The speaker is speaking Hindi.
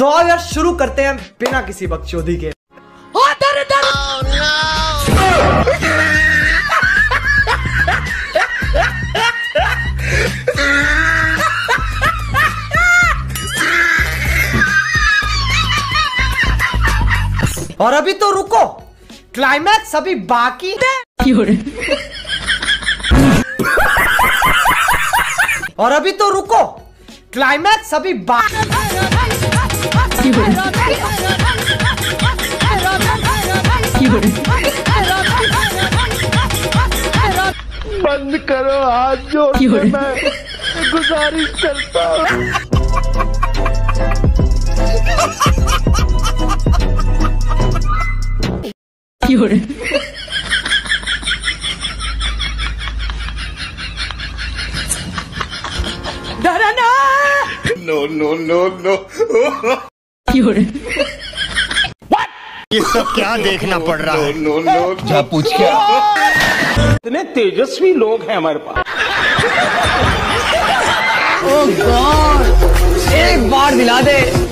तो आओ यार शुरू करते हैं बिना किसी बकचोदी के। और अभी तो रुको, क्लाइमैक्स अभी बाकी है। और अभी तो रुको, क्लाइमैक्स अभी बाकी। बंद करो, हाथ जोड़ के मैं गुजारिश करता हूँ। नो। ये सब क्या देखना पड़ रहा है? नो। जा पूछ क्या? इतने तेजस्वी लोग हैं हमारे पास। ओह गॉड, एक बार दिला दे।